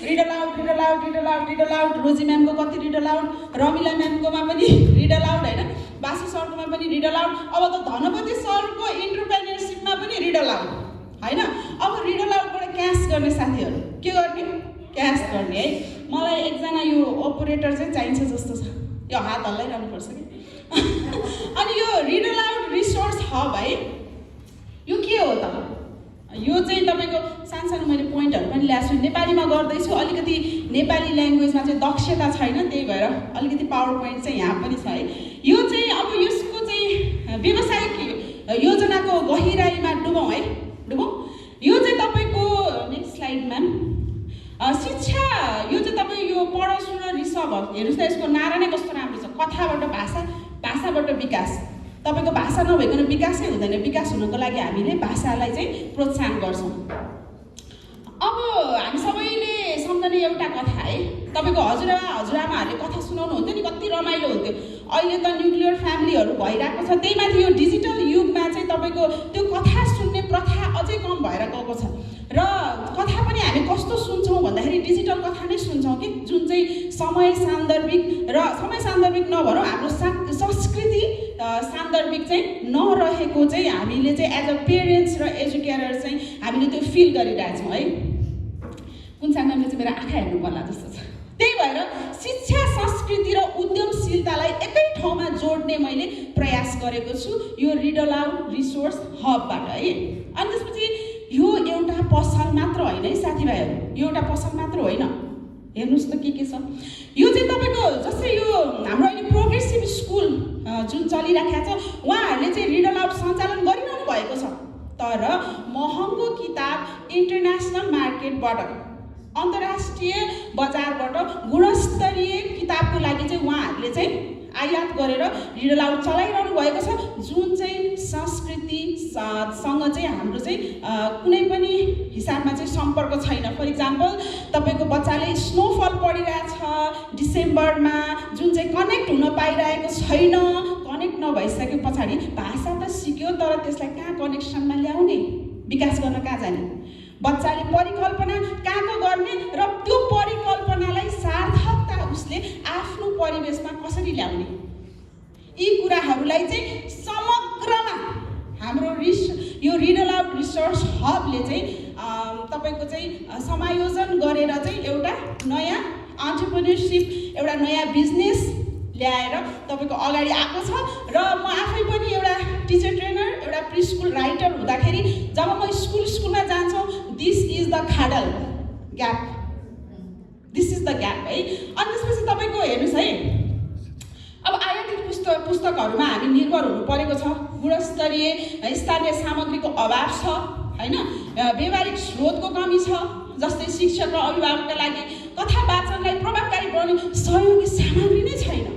Read allowed रोजी म्यामको कति read allowed, Ramila म्यामकोमा पनि read allowed होइन, बासु सरकोमा पनि रिड अलाउड, अब त धनपति सरको इन्टरप्रेन्योरसिपमा पनि रिड अलाउड होइन। अब रिड अलाउडबाट क्यास गर्ने साथीहरू के गर्ने? क्यास गर्ने है। मलाई एकजना यो अपरेटर चाहिँ चाहिन्छ जस्तो छ, यो हात हल्लाइरहनुपर्छ कि अनि यो रिड अलाउड रिसोर्स हब है, यो के हो त? यो चाहिँ तपाईँको सानो मैले पोइन्टहरू पनि ल्याएको छु, नेपालीमा गर्दैछु, अलिकति नेपाली ल्याङ्ग्वेजमा चाहिँ दक्षता छैन, त्यही भएर अलिकति पावर पोइन्ट चाहिँ यहाँ पनि छ है। यो चाहिँ अब यसको चाहिँ व्यावसायिक योजनाको गहिराईमा डुबौँ है, डुबौँ। यो चाहिँ तपाईँको नेक्स्ट स्लाइड म्याम, शिक्षा यो चाहिँ तपाईँ यो पढ सुन रिसभ हेर्नुहोस् त, यसको नारा नै कस्तो राम्रो छ, कथाबाट भाषा, भाषाबाट विकास। तपाईँको भाषा नभइकन विकासै हुँदैन, विकास हुनको लागि हामीले भाषालाई चाहिँ प्रोत्साहन गर्छौँ। अब हामी सबैले सम्झने एउटा कथा है, तपाईँको हजुरआमाहरूले कथा सुनाउनु हुन्थ्यो नि, कति रमाइलो हुन्थ्यो। अहिले त न्युक्लियर फ्यामिलीहरू भइरहेको छ, त्यही माथि यो डिजिटल युगमा चाहिँ तपाईँको त्यो कथा सुन्ने प्रथा अझै कम भएर गएको छ। र कथा पनि हामी कस्तो सुन्छौँ भन्दाखेरि डिजिटल कथा नै सुन्छौँ कि, जुन चाहिँ समय सान्दर्भिक र समय सान्दर्भिक नभनौँ, हाम्रो संस्कृति सान्दर्भिक चाहिँ नरहेको चाहिँ हामीले चाहिँ एज अ पेरेन्ट्स र एजुकेटर चाहिँ हामीले त्यो फिल गरिरहेछौँ है। कुन सामानले चाहिँ मेरो आँखा हेर्नु पर्ला जस्तो छ। त्यही भएर शिक्षा, संस्कृति र उद्यमशीलतालाई एकै ठाउँमा जोड्ने मैले प्रयास गरेको छु यो रिड अलाउड रिसोर्स हबबाट है। अनि त्यसपछि यो एउटा पसल मात्र होइन है साथीभाइहरू, यो एउटा पसल मात्र होइन, हेर्नुहोस् त के छ। यो चाहिँ तपाईँको जस्तै यो हाम्रो अहिले प्रोग्रेसिभ स्कुल जुन चलिराखेको छ, उहाँहरूले चाहिँ रिड अलाउड सञ्चालन गरिरहनु भएको छ, तर महँगो किताब इन्टरनेसनल मार्केटबाट, अन्तर्राष्ट्रिय बजारबाट गुणस्तरीय किताबको लागि चाहिँ उहाँहरूले चाहिँ आयात गरेर रिड अलाउड चलाइरहनु भएको छ, जुन चाहिँ संस्कृतिसँग चाहिँ हाम्रो चाहिँ कुनै पनि हिसाबमा चाहिँ सम्पर्क छैन। फर इक्जाम्पल तपाईँको बच्चाले स्नोफल पढिरहेछ डिसेम्बरमा, जुन चाहिँ कनेक्ट हुन पाइरहेको छैन, कनेक्ट नभइसके पछाडि भाषा त सिक्यो तर त्यसलाई कहाँ कनेक्सनमा ल्याउने, विकास गर्न कहाँ जाने, बच्चाले परिकल्पना कहाँको गर्ने र त्यो परिकल्पनालाई सार्थकता उसले आफ्नो परिवेशमा कसरी ल्याउने, यी कुराहरूलाई चाहिँ समग्रमा हाम्रो यो रिड अलाउड रिसोर्स हबले चाहिँ तपाईँको चाहिँ समायोजन गरेर चाहिँ एउटा नयाँ एन्टरप्रेन्योरसिप, एउटा नयाँ बिजनेस ल्याएर तपाईँको अगाडि आएको छ। र म आफै पनि एउटा टिचर ट्रेनर, एउटा प्री स्कुल राइटर हुँदाखेरि जब म स्कुलमा जान्छौँ, दिस इज द खाडल gap, this is the gap है। अनि त्यसपछि तपाईँको हेर्नुहोस् है, अब आयातित पुस्तकहरूमा हामी निर्भर हुनु परेको छ, गुणस्तरीय स्थानीय सामग्रीको अभाव छ होइन, व्यावहारिक स्रोतको कमी छ, जस्तै शिक्षक र अभिभावकका लागि कथा वाचनलाई प्रभावकारी बनाउने सहयोगी सामग्री नै छैन।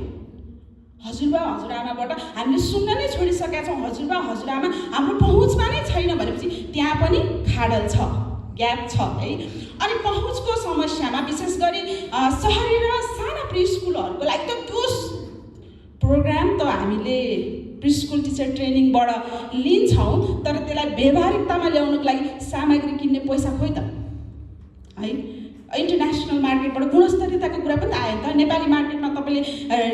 हजुरबा हजुरआमाबाट हामीले सुन्न नै छोडिसकेका छौँ, हजुरबा हजुरआमा हाम्रो पहुँचमा नै छैन भनेपछि त्यहाँ पनि खाडल छ, ग्याप छ है। अनि पहुँचको समस्यामा विशेष गरी सहरी र साना प्री स्कुलहरूको लागि त त्यो प्रोग्राम त हामीले प्री स्कुल टिचर ट्रेनिङबाट लिन्छौँ, तर त्यसलाई व्यवहारिकतामा ल्याउनको लागि सामग्री किन्ने पैसा खोइ त है। इन्टरनेसनल मार्केटबाट गुणस्तरीयताको कुरा पनि आयो त, नेपाली मार्केटमा तपाईँले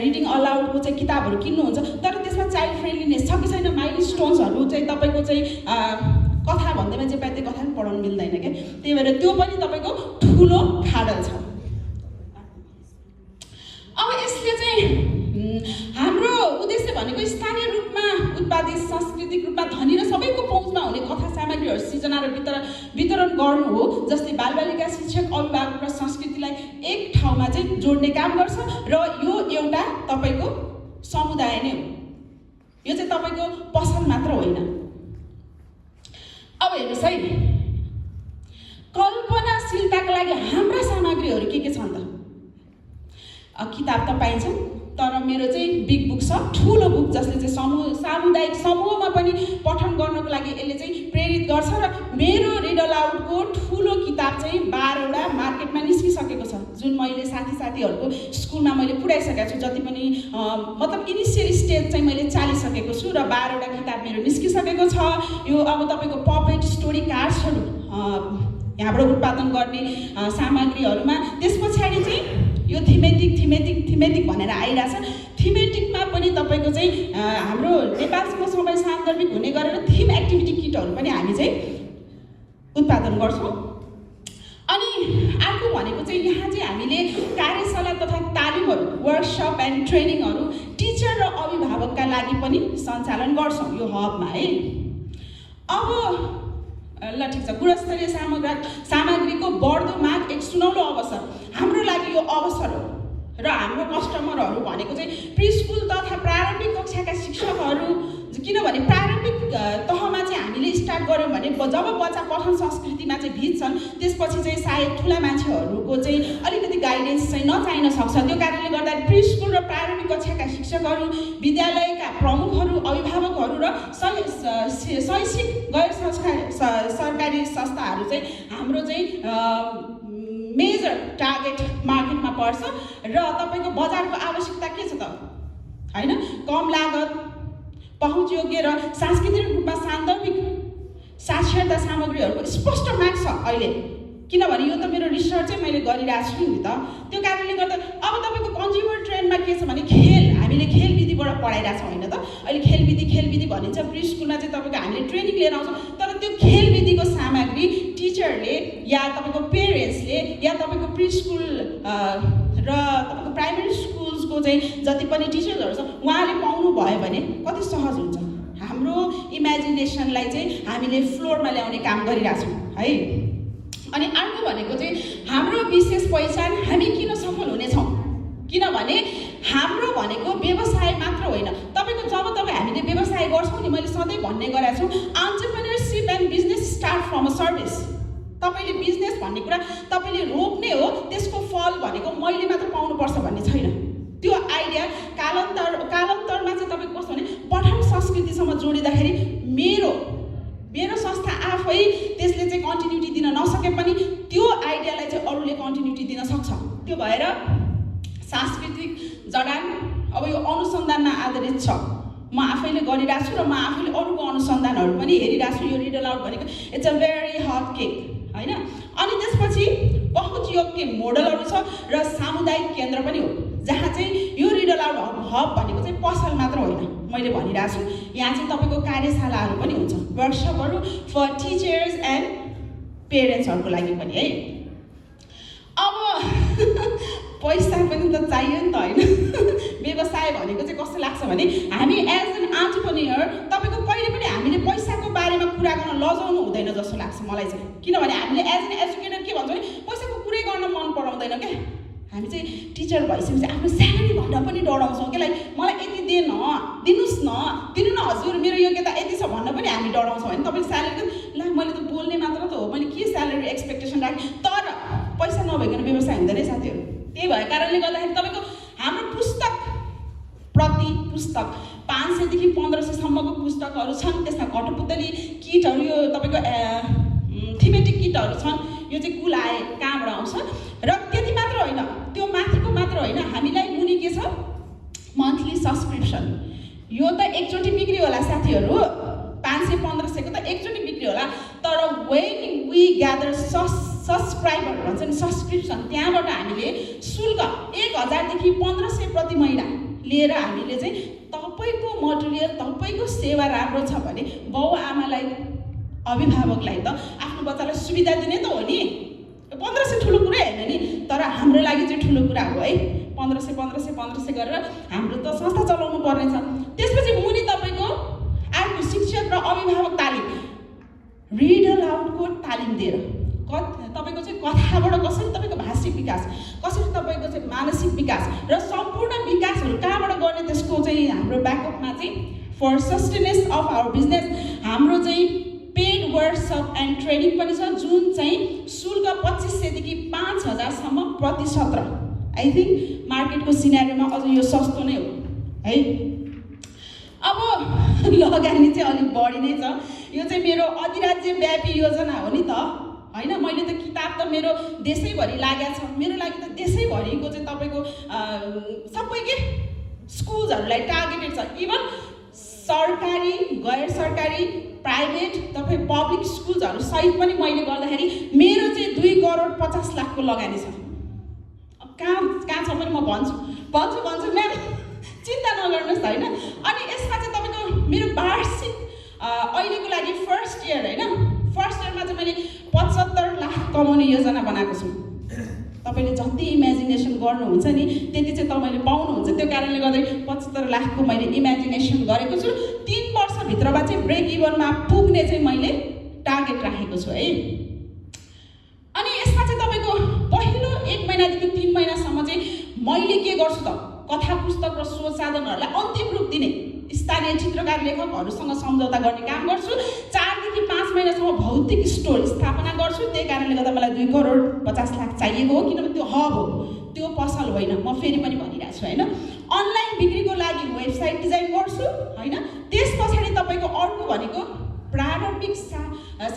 रिडिङ अलाउडको चाहिँ किताबहरू किन्नुहुन्छ, तर त्यसमा चाइल्ड फ्रेन्डलिनेस छ कि छैन, माइल स्टोन्सहरू चाहिँ तपाईँको चाहिँ कथा भन्दैमा जे पाए त्यो कथा पनि पढाउनु मिल्दैन क्या, त्यही भएर त्यो पनि तपाईँको ठुलो खाडल छ। अब यसले चाहिँ हाम्रो उद्देश्य भनेको स्थानीय रूपमा उत्पादित, सांस्कृतिक रूपमा धनी र सबैको पहुँचमा हुने कथा सामग्रीहरू सिर्जना र वितरण गर्नु हो, जसले बालबालिका, शिक्षक, अभिभावक र संस्कृतिलाई एक ठाउँमा चाहिँ जोड्ने काम गर्छ। र यो एउटा तपाईँको समुदाय नै हो, यो चाहिँ तपाईँको पसल मात्र होइन। अब हेर्नुहोस् है, कल्पनाशीलताको लागि हाम्रा सामग्रीहरू के छन् त? किताब त पाइन्छ, तर मेरो चाहिँ बिग बुक छ, ठुलो बुक, जसले चाहिँ सामुदायिक समूहमा पनि पठन गर्नको लागि यसले चाहिँ प्रेरित गर्छ। र मेरो रिड अलाउडको ठुलो किताब चाहिँ 12वटा मार्केटमा निस्किसकेको छ, जुन मैले साथीहरूको स्कुलमा मैले पुऱ्याइसकेको छु, जति पनि मतलब इनिसियल स्टेज चाहिँ मैले चालिसकेको छु र 12वटा किताब मेरो निस्किसकेको छ। यो अब तपाईँको पपेट स्टोरी कार्ड्सहरू यहाँबाट उत्पादन गर्ने सामग्रीहरूमा। त्यस पछाडि चाहिँ यो थिमेटिक भनेर आइरहेछ। थिमेटिकमा पनि तपाईँको चाहिँ हाम्रो नेपालसँग समय सान्दर्भिक हुने गरेर थिम एक्टिभिटी किटहरू पनि हामी चाहिँ उत्पादन गर्छौँ। अनि अर्को भनेको चाहिँ यहाँ चाहिँ हामीले कार्यशाला तथा तालिमहरू, वर्कसप एन्ड ट्रेनिङहरू टिचर र अभिभावकका लागि पनि सञ्चालन गर्छौँ यो हबमा है। अब ल ठिक छ, गुणस्तरीय सामग्रीको बढ्दो माग एक सुनौलो अवसर हाम्रो लागि यो अवसर हो। र हाम्रो कस्टमरहरू भनेको चाहिँ प्रि स्कुल तथा प्रारम्भिक कक्षाका शिक्षकहरू, किनभने प्रारम्भिक तहमा चाहिँ हामीले स्टार्ट गऱ्यौँ भने जब बच्चा पठन संस्कृतिमा चाहिँ भिज्छन् त्यसपछि चाहिँ सायद ठुला मान्छेहरूको चाहिँ अलिकति गाइडेन्स चाहिँ नचाहिन सक्छ। त्यो कारणले गर्दा प्रि स्कुल र प्रारम्भिक कक्षाका शिक्षकहरू, विद्यालयका प्रमुखहरू, अभिभावकहरू र शैक्षिक गैर सरकारी संस्थाहरू चाहिँ हाम्रो चाहिँ मेजर टार्गेट मार्केटमा पर्छ। र तपाईँको बजारको आवश्यकता के छ त हैन? कम लागत, पहुँचयोग्य र सांस्कृतिक रूपमा सान्दर्भिक साक्षरता सामग्रीहरूको स्पष्ट माग छ अहिले। किनभने यो त मेरो रिसर्चै मैले गरिरहेको छु नि त। त्यो कारणले गर्दा अब तपाईँको कन्ज्युमर ट्रेन्डमा के छ भने खेल, हामीले खेल विधिबाट पढाइरहेछौँ होइन त। अहिले खेल विधि भनिन्छ। प्रि स्कुलमा चाहिँ तपाईँको हामीले ट्रेनिङ लिएर आउँछौँ, तर त्यो खेल विधिको सामग्री टिचरले या तपाईँको पेरेन्ट्सले या तपाईँको प्रि स्कुल र तपाईँको प्राइमेरी स्कुल्सको चाहिँ जति पनि टिचर्सहरू छ उहाँले पाउनु भयो भने कति सहज हुन्छ। हाम्रो इमेजिनेसनलाई चाहिँ हामीले फ्लोरमा ल्याउने काम गरिरहेछौँ है। अनि अर्को भनेको चाहिँ हाम्रो विशेष पहिचान, हामी किन सफल हुनेछौँ? किनभने हाम्रो भनेको व्यवसाय मात्र होइन। तपाईँको जब हामीले व्यवसाय गर्छौँ नि, मैले सधैँ भन्ने गरेको छु, entrepreneurship and business start from a service. तपाईँले बिजनेस भन्ने कुरा तपाईँले रोप्ने हो, त्यसको फल भनेको मैले मात्र पाउनुपर्छ भन्ने छैन। त्यो आइडिया कालान्तरमा चाहिँ तपाईँको कस्तो भने पठन संस्कृतिसँग जोडिँदाखेरि मेरो संस्था आफै त्यसले चाहिँ कन्टिन्युटी दिन नसके पनि त्यो आइडियालाई चाहिँ अरूले कन्टिन्युटी दिन सक्छ। त्यो भएर सांस्कृतिक जडान अब यो अनुसन्धानमा आधारित छ। म आफैले गरिरहेको छु र म आफैले अरूको अनुसन्धानहरू पनि हेरिरहेको छु। यो रिडल आउट भनेको it's a very hot cake होइन। अनि त्यसपछि पहुँचयोग्य मोडलहरू छ र सामुदायिक केन्द्र पनि हो, जहाँ चाहिँ यो रिडल आउट हब भनेको चाहिँ पसल मात्र होइन, मैले भनिरहेको छु। यहाँ चाहिँ तपाईँको कार्यशालाहरू पनि हुन्छ, वर्कसपहरू फर टिचर्स एन्ड पेरेन्ट्सहरूको लागि पनि है। अब पैसा पनि त चाहियो नि त होइन। व्यवसाय भनेको चाहिँ कस्तो लाग्छ भने हामी एज एन एन्टरप्रेन्योर तपाईँको कहिले पनि हामीले पैसाको बारेमा कुरा गर्न लजाउनु हुँदैन जस्तो लाग्छ मलाई चाहिँ। किनभने हामीले एज एन एजुकेटर के भन्छौँ भने पैसाको कुरै गर्न मन पराउँदैन क्या। हामी चाहिँ टिचर भइसकेपछि आफ्नो स्यालेरी भन्दा पनि डराउँछौँ कि, लाइक मलाई यति दिनुहोस् न, दिनु न हजुर, मेरो योग्यता यति छ भन्न पनि हामी डराउँछौँ होइन। तपाईँको स्यालेरी ला मैले त बोल्ने मात्र त हो, मैले के स्यालेरी एक्सपेक्टेसन राखेँ, तर पैसा नभइकन व्यवसाय हुँदैन साथीहरू। त्यही भएको कारणले गर्दाखेरि तपाईँको हाम्रो प्रति पुस्तक 500 देखि 1500 सम्मको पुस्तकहरू छन्। त्यसमा कठपुतली किटहरू, यो तपाईँको थिमेटिक किटहरू छन्। यो चाहिँ कुल आए कहाँबाट आउँछ। र त्यति मात्र होइन, त्यो माथिको मात्र होइन, हामीलाई मुनि के छ, मन्थली सब्सक्रिप्सन। यो त एकचोटि बिक्री होला साथीहरू, 500-1500 को त एकचोटि बिक्री होला। तर वेन वी ग्यादर सब्सक्राइबर भन्छ नि, सब्सक्रिप्सन, त्यहाँबाट हामीले शुल्क 1000 देखि 1500 प्रति महिना लिएर हामीले चाहिँ तपाईँको मटेरियल, तपाईँको सेवा राम्रो छ भने बाउ आमालाई, अभिभावकलाई त आफ्नो बच्चालाई सुविधा दिने त हो नि। 1500 ठुलो कुरै होइन नि, तर हाम्रो लागि चाहिँ ठुलो कुरा हो है। 1500 गरेर हाम्रो त संस्था चलाउनु पर्ने छ। त्यसपछि मुनि तपाईँको अर्को शिक्षक र अभिभावक तालिम, रिडल आउटको तालिम दिएर तपाईँको चाहिँ कथाबाट कसरी तपाईँको भाषिक विकास, कसरी तपाईँको चाहिँ मानसिक विकास र सम्पूर्ण विकासहरू कहाँबाट गर्ने, त्यसको चाहिँ हाम्रो ब्याकअपमा चाहिँ फर सस्टेनेन्स अफ आवर बिजनेस हाम्रो चाहिँ पेड वर्कसप एन्ड ट्रेनिङ पनि छ, जुन चाहिँ शुल्क 2500 देखि 5000 सम्म प्रति सत्र। आई थिङ्क मार्केटको सिनारीमा अझ यो सस्तो नै हो है। अब लगानी चाहिँ अलिक बढी नै छ। यो चाहिँ मेरो अधिराज्यव्यापी योजना हो नि त होइन। मैले त किताब त मेरो देशैभरि लागेको छ, मेरो लागि त देशैभरिको चाहिँ तपाईँको सबै के स्कुल्सहरूलाई टार्गेटेड छ। इभन सरकारी, गैर सरकारी, प्राइभेट तपाईँ पब्लिक स्कुल्सहरू सहित पनि मैले गर्दाखेरि मेरो चाहिँ 2,50,00,000 लगानी छ। अब कहाँ छ पनि म भन्छु म्याम, चिन्ता नगर्नुहोस् होइन। अनि यसमा चाहिँ तपाईँको मेरो वार्षिक अहिलेको लागि फर्स्ट इयर होइन, फर्स्ट इयरमा चाहिँ मैले 75 लाख कमाउने योजना बनाएको छु। तपाईँले जति इमेजिनेसन गर्नुहुन्छ नि त्यति चाहिँ तपाईँले पाउनुहुन्छ। त्यो कारणले गर्दा 75 लाखको मैले इमेजिनेसन गरेको छु। 3 वर्षभित्रमा चाहिँ ब्रेक इभनमा पुग्ने चाहिँ मैले टार्गेट राखेको छु है। अनि यसमा चाहिँ तपाईँको पहिलो 1 महिनादेखि 3 महिनासम्म चाहिँ मैले के गर्छु त, कथा पुस्तक र शोध साधनहरूलाई अन्तिम रूप दिने स्थानीय चित्रकार लेखकहरूसँग सम्झौता गर्ने काम गर्छु। 4 देखि 5 महिनासम्म भौतिक स्टोर स्थापना गर्छु। त्यही कारणले गर्दा मलाई 2,50,00,000 चाहिएको हो, किनभने त्यो हब हो, त्यो पसल होइन। म फेरि पनि भनिरहेको छु होइन। अनलाइन बिक्रीको लागि वेबसाइट डिजाइन गर्छु होइन। त्यस पछाडि तपाईँको अर्को भनेको प्रारम्भिक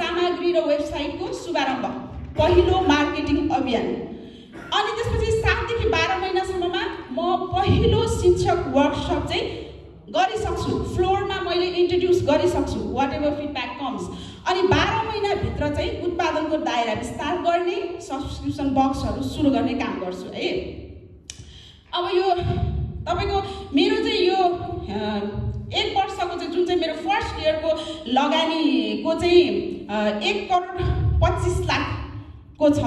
सामग्री र वेबसाइटको शुभारम्भ, पहिलो मार्केटिङ अभियान। अनि त्यसपछि 7 देखि 12 महिनासम्ममा म पहिलो शिक्षक वर्कसप चाहिँ गरिसक्छु, फ्लोरमा मैले इन्ट्रोड्युस गरिसक्छु, वाट एभर फिडब्याक कम्स। अनि 12 महिनाभित्र चाहिँ उत्पादनको दायरा विस्तार गर्ने, सब्सक्रिप्सन बक्सहरू सुरु गर्ने काम गर्छु है। अब यो तपाईँको मेरो चाहिँ यो 1 वर्षको चाहिँ जुन चाहिँ मेरो फर्स्ट इयरको लगानीको चाहिँ 1,25,00,000 छ।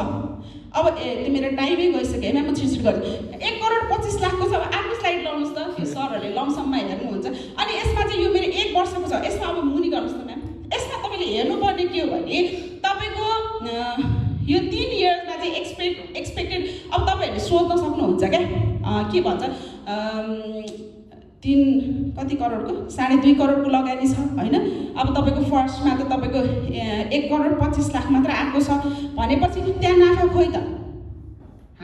अब त्यो मेरो टाइमै गइसक्यो है म्याम, म छिटछिट गर्छु। 1,25,00,000 छ। अब आफ्नो स्लाइड लाउनुहोस् त, त्यो सरहरूले लमसममा हेर्नुहुन्छ। अनि यसमा चाहिँ यो मेरो 1 वर्षको छ। यसमा अब मुनि गर्नुहोस् त म्याम। यसमा तपाईँले हेर्नुपर्ने के हो भने तपाईँको यो 3 इयर्समा चाहिँ एक्सपेक्टेड, अब तपाईँहरूले सोध्न सक्नुहुन्छ क्या के भन्छ, 3 कति करोडको 2.5 करोडको लगानी छ होइन। अब तपाईँको फर्स्टमा त तपाईँको 1,25,00,000 मात्र आएको छ भनेपछि त्यहाँ नाफा खोइ त।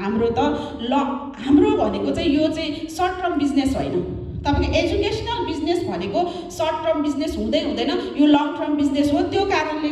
हाम्रो भनेको चाहिँ यो चाहिँ सर्ट टर्म बिजनेस होइन। तपाईँको एजुकेसनल बिजनेस भनेको सर्ट टर्म बिजनेस हुँदैन, यो लङ टर्म बिजनेस हो। त्यो कारणले